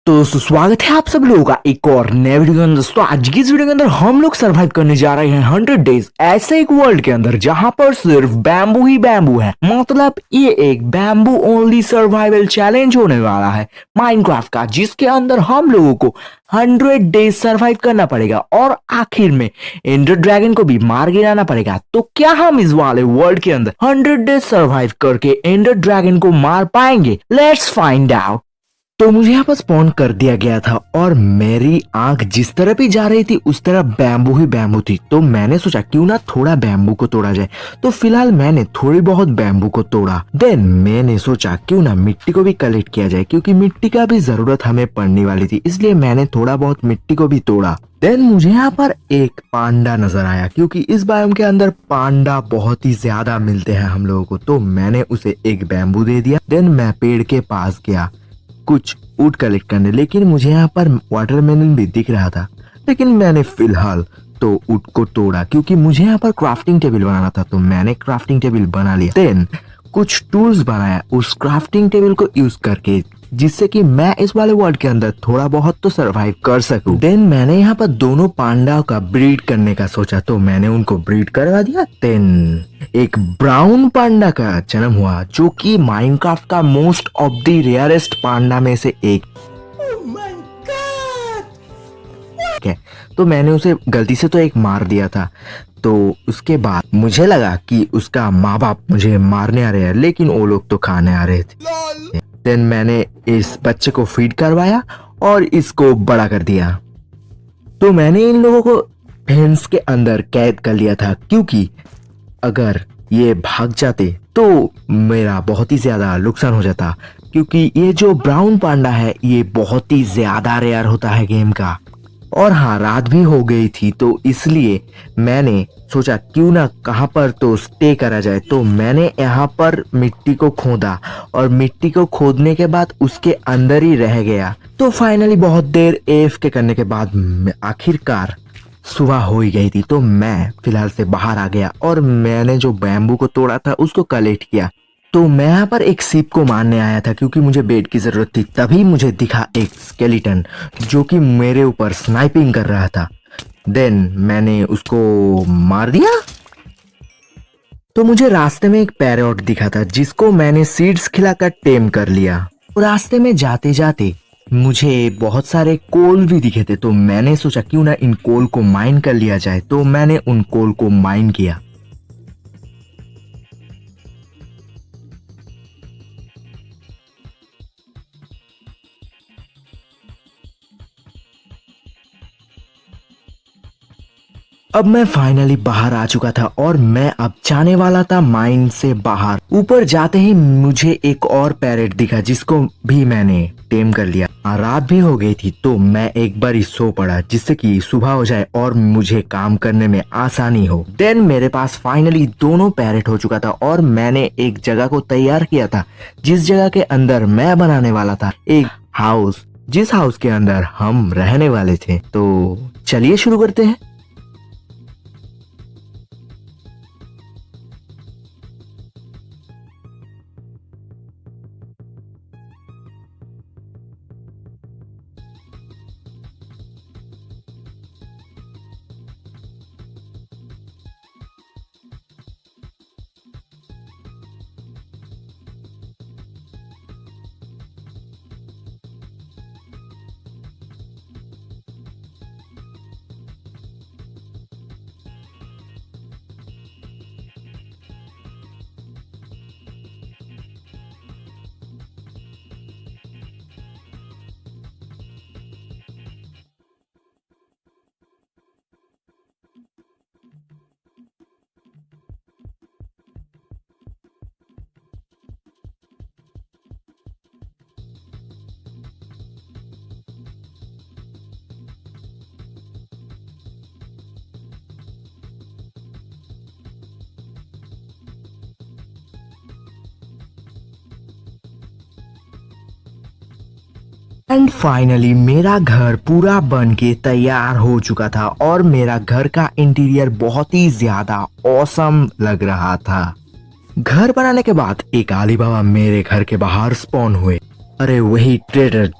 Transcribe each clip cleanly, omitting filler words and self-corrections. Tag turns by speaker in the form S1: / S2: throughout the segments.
S1: तो स्वागत है आप सब लोगों का एक और नए वीडियो के अंदर। दोस्तों आज की इस वीडियो के अंदर हम लोग सरवाइव करने जा रहे हैं 100 डेज ऐसे एक वर्ल्ड के अंदर जहां पर सिर्फ बैम्बू ही बैम्बू है। मतलब ये एक बैम्बू ओनली सर्वाइवल चैलेंज होने वाला है माइनक्राफ्ट का, जिसके अंदर हम लोगों को 100 डेज सरवाइव करना पड़ेगा और आखिर में एंडर ड्रैगन को भी मार गिराना पड़ेगा। तो क्या हम इस वाले वर्ल्ड के अंदर 100 डेज सरवाइव करके एंडर ड्रैगन को मार पाएंगे? Let's find out. तो मुझे यहाँ पर स्पॉन कर दिया गया था और मेरी आंख जिस तरफ ही जा रही थी उस तरफ बैम्बू ही बैम्बू थी। तो मैंने सोचा क्यों ना थोड़ा बैम्बू को तोड़ा जाए। तो फिलहाल मैंने थोड़ी बहुत बैम्बू को तोड़ा। देन मैंने सोचा क्यों ना मिट्टी को भी कलेक्ट किया जाए, क्योंकि मिट्टी का भी जरूरत हमें पड़ने वाली थी, इसलिए मैंने थोड़ा बहुत मिट्टी को भी तोड़ा। देन मुझे यहाँ पर एक पांडा नजर आया, क्योंकि इस बायोम के अंदर पांडा बहुत ही ज्यादा मिलते हैं हम लोगों को। तो मैंने उसे एक बैम्बू दे दिया। देन मैं पेड़ के पास गया कुछ वुड कलेक्ट करने, लेकिन मुझे यहाँ पर वाटरमेलन भी दिख रहा था, लेकिन मैंने फिलहाल तो वुड को तोड़ा क्योंकि मुझे यहाँ पर क्राफ्टिंग टेबल बनाना था। तो मैंने क्राफ्टिंग टेबल बना लिया। देन कुछ टूल्स बनाया उस क्राफ्टिंग टेबल को यूज करके, जिससे कि मैं इस वाले वर्ल्ड के अंदर थोड़ा बहुत तो सरवाइव कर सकूं। देन मैंने यहाँ पर दोनों पांडाओं का ब्रीड करने का सोचा, तो मैंने उनको ब्रीड करवा दिया। देन एक ब्राउन पांडा का जन्म हुआ, जो कि माइनक्राफ्ट का मोस्ट ऑफ द रेयरेस्ट पांडा में से एक है। तो मैंने उसे गलती से तो एक मार दिया था। तो उसके बाद मुझे लगा कि उसका माँ बाप मुझे मारने आ रहे हैं, लेकिन वो लोग तो खाने आ रहे थे। देन मैंने इस बच्चे को फीड करवाया और इसको बड़ा कर दिया। तो मैंने इन लोगों को फेंस के अंदर कैद कर लिया था, क्योंकि अगर ये भाग जाते तो मेरा बहुत ही ज्यादा नुकसान हो जाता, क्योंकि ये जो ब्राउन पांडा है ये बहुत ही ज्यादा रेयर होता है गेम का। और हाँ, रात भी हो गई थी, तो इसलिए मैंने सोचा क्यों ना कहाँ पर तो स्टे करा जाए। तो मैंने यहाँ पर मिट्टी को खोदा और मिट्टी को खोदने के बाद उसके अंदर ही रह गया। तो फाइनली बहुत देर AFK करने के बाद आखिरकार सुबह हो ही गई थी। तो मैं फिलहाल से बाहर आ गया और मैंने जो बैम्बू को तोड़ा था उसको कलेक्ट किया। तो मैं यहाँ पर एक सीप को मारने आया था, क्योंकि मुझे बेड की जरूरत थी। तभी मुझे दिखा एक स्केलेटन जो कि मेरे ऊपर स्नाइपिंग कर रहा था। देन मैंने उसको मार दिया। तो मुझे रास्ते में एक पैरोट दिखा था, जिसको मैंने सीड्स खिलाकर टेम कर लिया। रास्ते में जाते जाते मुझे बहुत सारे कोल भी दिखे थे, तो मैंने सोचा क्यों ना इन कोल को माइन कर लिया जाए। तो मैंने उन कोल को माइन किया। अब मैं फाइनली बाहर आ चुका था और मैं अब जाने वाला था माइन से बाहर। ऊपर जाते ही मुझे एक और पैरेट दिखा, जिसको भी मैंने टेम कर लिया। रात भी हो गई थी, तो मैं एक बार ही सो पड़ा, जिससे कि सुबह हो जाए और मुझे काम करने में आसानी हो। देन मेरे पास फाइनली दोनों पैरेट हो चुका था और मैंने एक जगह को तैयार किया था, जिस जगह के अंदर मैं बनाने वाला था एक हाउस, जिस हाउस के अंदर हम रहने वाले थे। तो चलिए शुरू करते हैं। एंड फाइनली मेरा घर पूरा बन के तैयार हो चुका था और मेरा घर का इंटीरियर बहुत ही ज्यादा ऑसम लग रहा था। घर बनाने के बाद एक आली बाबा मेरे घर के बाहर स्पॉन हुए। अरे वही ट्रेडर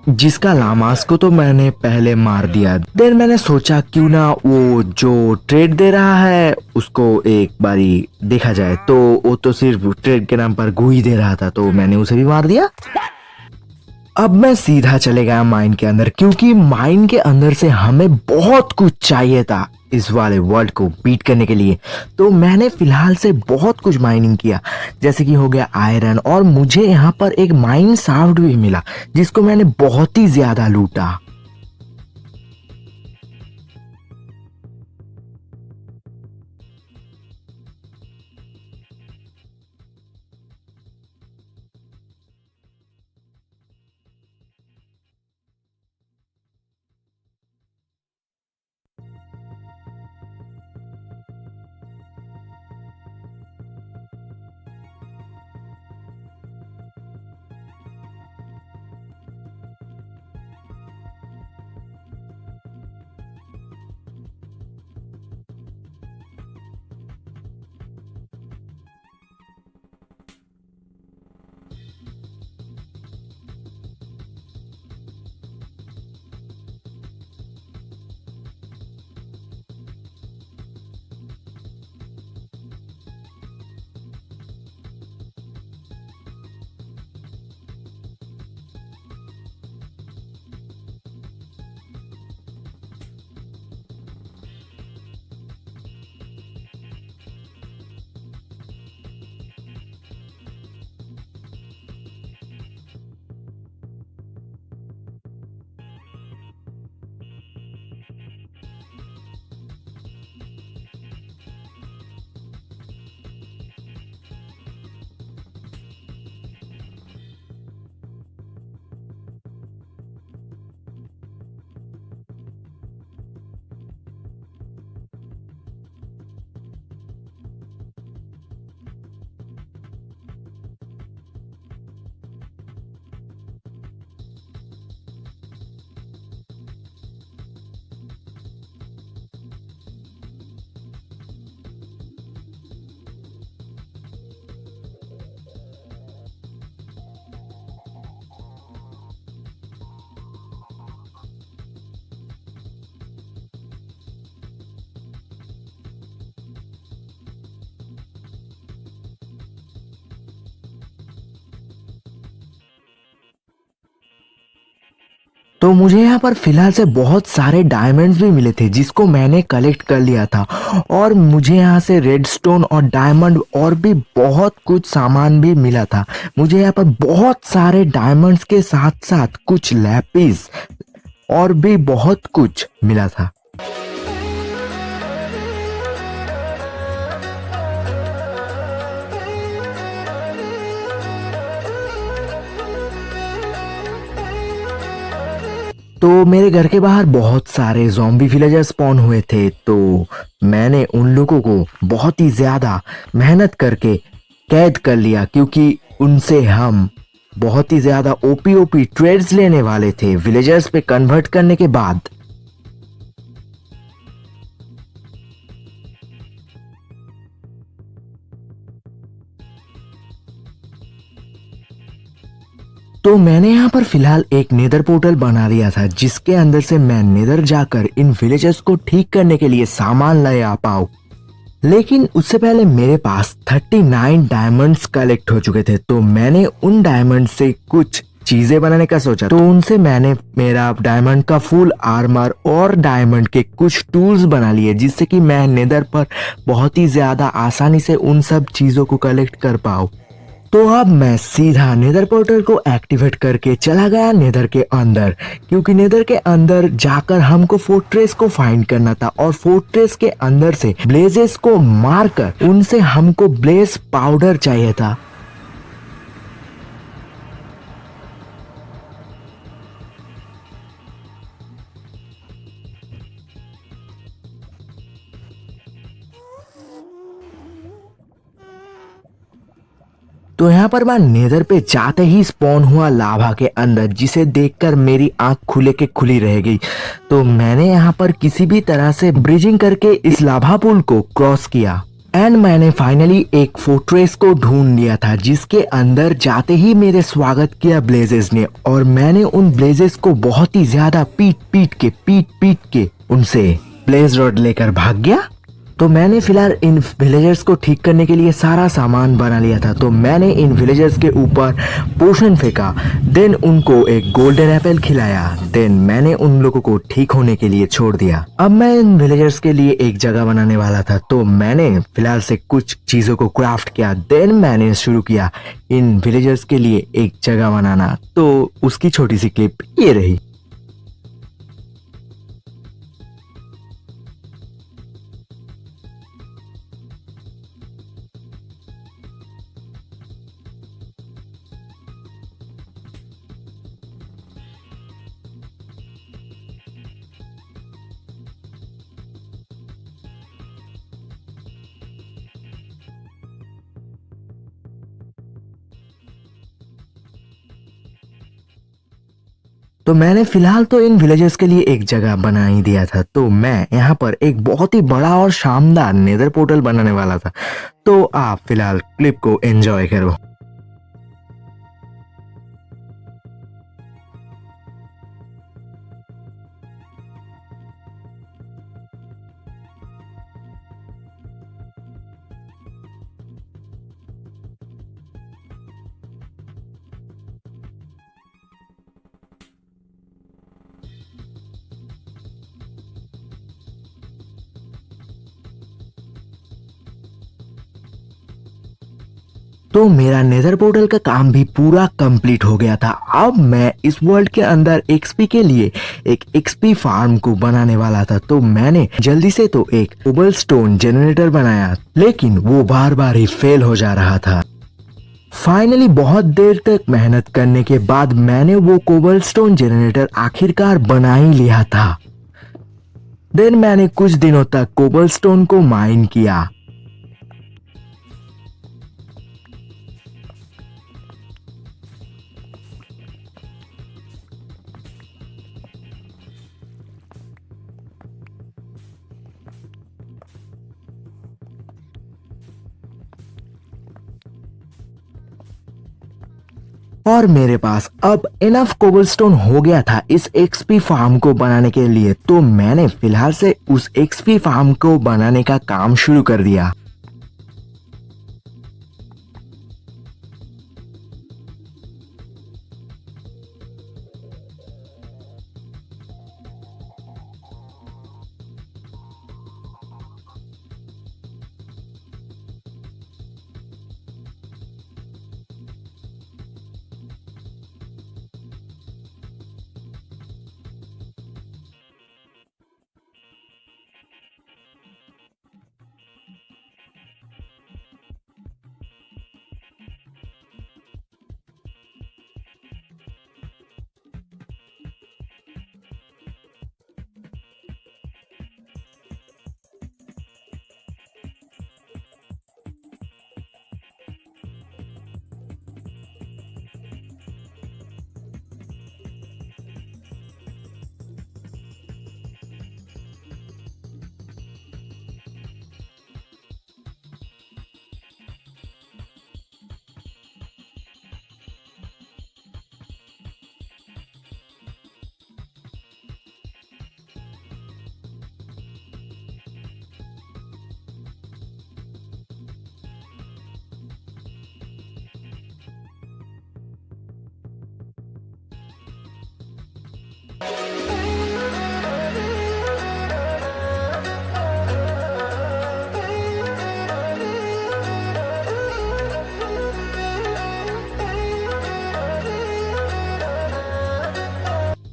S1: जिसका लामास को तो मैंने पहले मार दिया। देन मैंने सोचा क्यों ना वो जो ट्रेड दे रहा है उसको एक बारी देखा जाए, तो वो तो सिर्फ ट्रेड के नाम पर गू ही दे रहा था, तो मैंने उसे भी मार दिया। अब मैं सीधा चले गया माइन के अंदर, क्योंकि माइन के अंदर से हमें बहुत कुछ चाहिए था इस वाले वर्ल्ड को बीट करने के लिए। तो मैंने फिलहाल से बहुत कुछ माइनिंग किया, जैसे कि हो गया आयरन, और मुझे यहाँ पर एक माइन शाफ्ट भी मिला जिसको मैंने बहुत ही ज्यादा लूटा। तो मुझे यहाँ पर फिलहाल से बहुत सारे डायमंड्स भी मिले थे जिसको मैंने कलेक्ट कर लिया था, और मुझे यहाँ से रेडस्टोन और डायमंड और भी बहुत कुछ सामान भी मिला था। मुझे यहाँ पर बहुत सारे डायमंड्स के साथ साथ कुछ लैपिस और भी बहुत कुछ मिला था। तो मेरे घर के बाहर बहुत सारे ज़ॉम्बी विलेजर्स स्पॉन हुए थे, तो मैंने उन लोगों को बहुत ही ज़्यादा मेहनत करके कैद कर लिया, क्योंकि उनसे हम बहुत ही ज़्यादा ओपी ट्रेड्स लेने वाले थे विलेजर्स पे कन्वर्ट करने के बाद। तो मैंने यहाँ पर फिलहाल एक नेदर पोर्टल बना दिया था जिसके अंदर से मैं नेदर जाकर इन विलेजर्स को ठीक करने के लिए सामान ले आ पाऊँ। लेकिन उससे पहले मेरे पास 39 डायमंड्स कलेक्ट हो चुके थे, तो मैंने उन डायमंड से कुछ चीजें बनाने का सोचा। तो उनसे मैंने मेरा डायमंड का फुल आर्मर और डायमंड के कुछ टूल्स बना लिए, जिससे कि मैं नेदर पर बहुत ही ज्यादा आसानी से उन सब चीजों को कलेक्ट कर पाऊँ। तो अब मैं सीधा नेदर पोर्टल को एक्टिवेट करके चला गया नेदर के अंदर, क्योंकि नेदर के अंदर जाकर हमको फोर्ट्रेस को फाइंड करना था, और फोर्ट्रेस के अंदर से ब्लेजेस को मारकर उनसे हमको ब्लेज पाउडर चाहिए था। तो यहाँ पर मैं नेदर पे जाते ही स्पॉन हुआ लावा के अंदर, जिसे देखकर मेरी आंख खुले के खुली रह गई। तो मैंने यहाँ पर किसी भी तरह से ब्रिजिंग करके इस लावा पुल को क्रॉस किया। एंड मैंने फाइनली एक फोर्ट्रेस को ढूंढ लिया था जिसके अंदर जाते ही मेरे स्वागत किया ब्लेजेस ने, और मैंने उन ब्लेजेस को बहुत ही ज्यादा पीट पीट के उनसे ब्लेज रॉड लेकर भाग गया। तो मैंने फिलहाल इन विलेजर्स को ठीक करने के लिए सारा सामान बना लिया था। तो मैंने इन विलेजर्स के ऊपर पोशन फेंका, देन उनको एक गोल्डन एप्पल खिलाया, देन मैंने उन लोगों को ठीक होने के लिए छोड़ दिया। अब मैं इन विलेजर्स के लिए एक जगह बनाने वाला था, तो मैंने फिलहाल से कुछ चीजों को क्राफ्ट किया, देन मैंने शुरू किया इन विलेजर्स के लिए एक जगह बनाना। तो उसकी छोटी सी क्लिप ये रही। तो मैंने फिलहाल तो इन विलेजेस के लिए एक जगह बना ही दिया था। तो मैं यहाँ पर एक बहुत ही बड़ा और शानदार नेदर पोर्टल बनाने वाला था। तो आप फिलहाल क्लिप को एंजॉय करो। तो मेरा नेदर पोर्टल का काम भी पूरा कंप्लीट हो गया था। अब मैं इस वर्ल्ड के अंदर एक्सपी के लिए एक एक्सपी फार्म को बनाने वाला था। तो मैंने जल्दी से तो एक कोबलस्टोन जनरेटर बनाया, लेकिन वो बार बार ही फेल हो जा रहा था। फाइनली बहुत देर तक मेहनत करने के बाद मैंने वो कोबलस्टोन जनरेटर आखिरकार बना ही लिया था। देन मैंने कुछ दिनों तक कोबलस्टोन को माइन किया। और मेरे पास अब इनफ कोबलस्टोन हो गया था इस एक्सपी फार्म को बनाने के लिए। तो मैंने फिलहाल से उस एक्सपी फार्म को बनाने का काम शुरू कर दिया।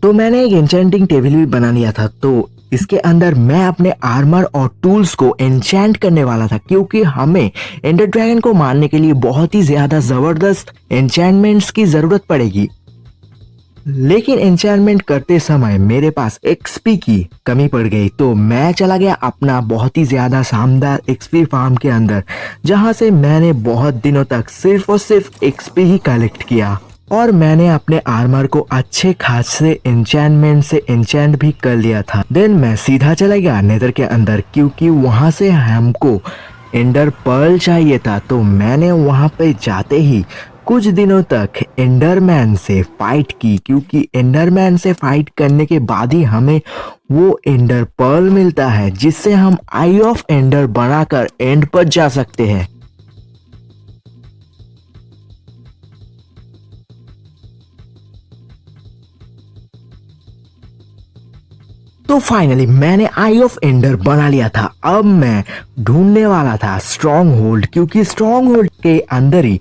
S1: तो मैंने एक एन्चेंटिंग टेबल भी बना लिया था। तो इसके अंदर मैं अपने आर्मर और टूल्स को एन्चेंट करने वाला था, क्योंकि हमें एंडर ड्रैगन को मारने के लिए बहुत ही ज्यादा जबरदस्त एन्चेंटमेंट्स की जरूरत पड़ेगी। लेकिन एन्चेंटमेंट करते समय मेरे पास एक्सपी की कमी पड़ गई। तो मैं चला गया अपना बहुत ही ज्यादा शानदार एक्सपी फार्म के अंदर, जहां से मैंने बहुत दिनों तक सिर्फ और सिर्फ एक्सपी ही कलेक्ट किया। और मैंने अपने आर्मर को अच्छे खासे एन्चेंटमेंट से एन्चेंट भी कर लिया था। देन मैं सीधा चला गया नेदर के अंदर, क्योंकि वहां से हमको एंडर पर्ल चाहिए था। तो मैंने वहां पे जाते ही कुछ दिनों तक एंडरमैन से फाइट की, क्योंकि एंडरमैन से फाइट करने के बाद ही हमें वो एंडर पर्ल मिलता है जिससे हम आई ऑफ एंडर बनाकर एंड पर जा सकते हैं। तो फाइनली मैंने आई ऑफ एंडर बना लिया था। अब मैं ढूंढने वाला था स्ट्रॉन्ग होल्ड, क्योंकि स्ट्रॉन्ग होल्ड के अंदर ही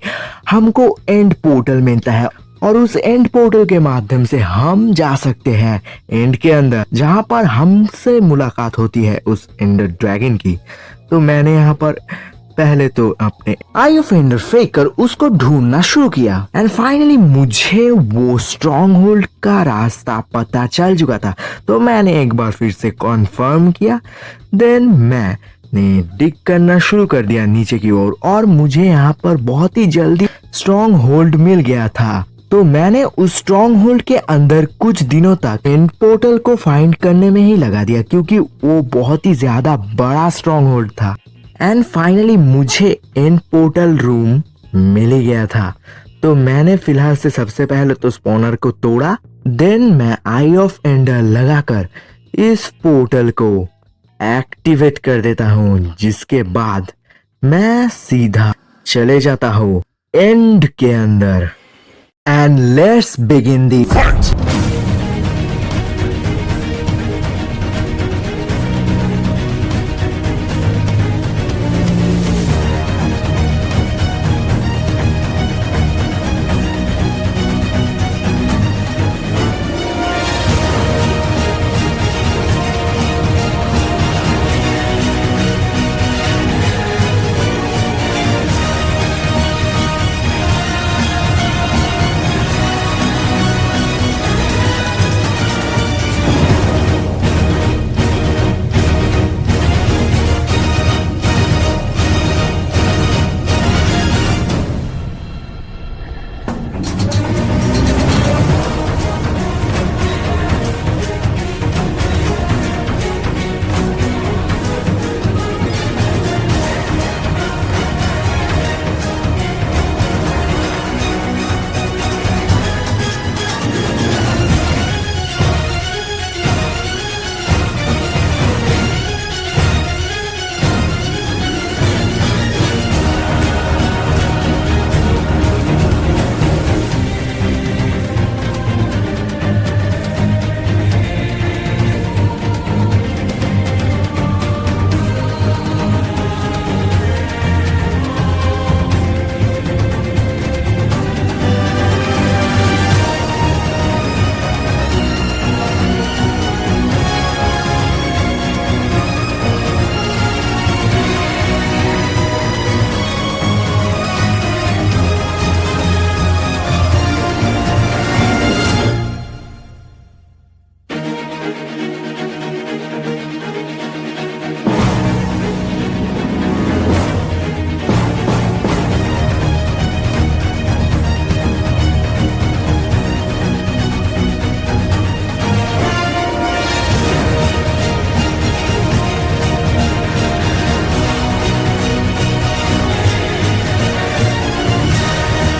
S1: हमको एंड पोर्टल मिलता है और उस एंड पोर्टल के माध्यम से हम जा सकते हैं एंड के अंदर, जहां पर हमसे मुलाकात होती है उस एंडर ड्रैगन की। तो मैंने यहाँ पर पहले तो अपने आई ऑफ एंडर फेंक कर उसको ढूंढना शुरू किया एंड फाइनली मुझे वो स्ट्रॉन्ग होल्ड का रास्ता पता चल चुका था। तो मैंने एक बार फिर से कॉन्फर्म किया, देन मैंने डिग करना शुरू कर दिया नीचे की ओर और मुझे यहाँ पर बहुत ही जल्दी स्ट्रॉन्ग होल्ड मिल गया था। तो मैंने उस स्ट्रॉन्ग होल्ड के अंदर कुछ दिनों तक एंड पोर्टल को फाइंड करने में ही लगा दिया, क्योंकि वो बहुत ही ज्यादा बड़ा स्ट्रॉन्ग होल्ड था। एंड फाइनली मुझे एंड पोर्टल रूम मिल गया था। तो मैंने फिलहाल से सबसे पहले तो स्पॉनर को तोड़ा, देन मैं आई ऑफ एंडर लगाकर इस पोर्टल को एक्टिवेट कर देता हूँ, जिसके बाद मैं सीधा चले जाता हूँ एंड के अंदर। And let's begin the fight.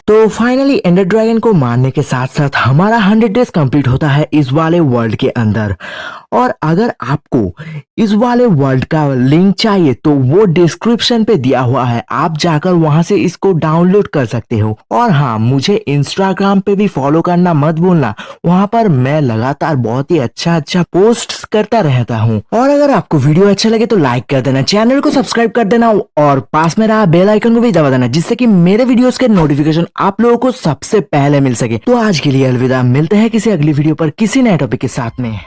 S1: तो फाइनली एंडर ड्रैगन को मारने के साथ साथ हमारा 100 डेज कंप्लीट होता है इस वाले वर्ल्ड के अंदर। और अगर आपको इस वाले वर्ल्ड का लिंक चाहिए तो वो डिस्क्रिप्शन पे दिया हुआ है, आप जाकर वहां से इसको डाउनलोड कर सकते हो। और हाँ, मुझे इंस्टाग्राम पे भी फॉलो करना मत भूलना, वहां पर मैं लगातार बहुत ही अच्छा पोस्ट्स करता रहता हूँ। और अगर आपको वीडियो अच्छा लगे तो लाइक कर देना, चैनल को सब्सक्राइब कर देना और पास में रहा बेल आइकन को भी दबा देना, जिससे कि मेरे वीडियोस के नोटिफिकेशन आप लोगों को सबसे पहले मिल सके। तो आज के लिए अलविदा, मिलते हैं किसी अगली वीडियो पर किसी नए टॉपिक के साथ में।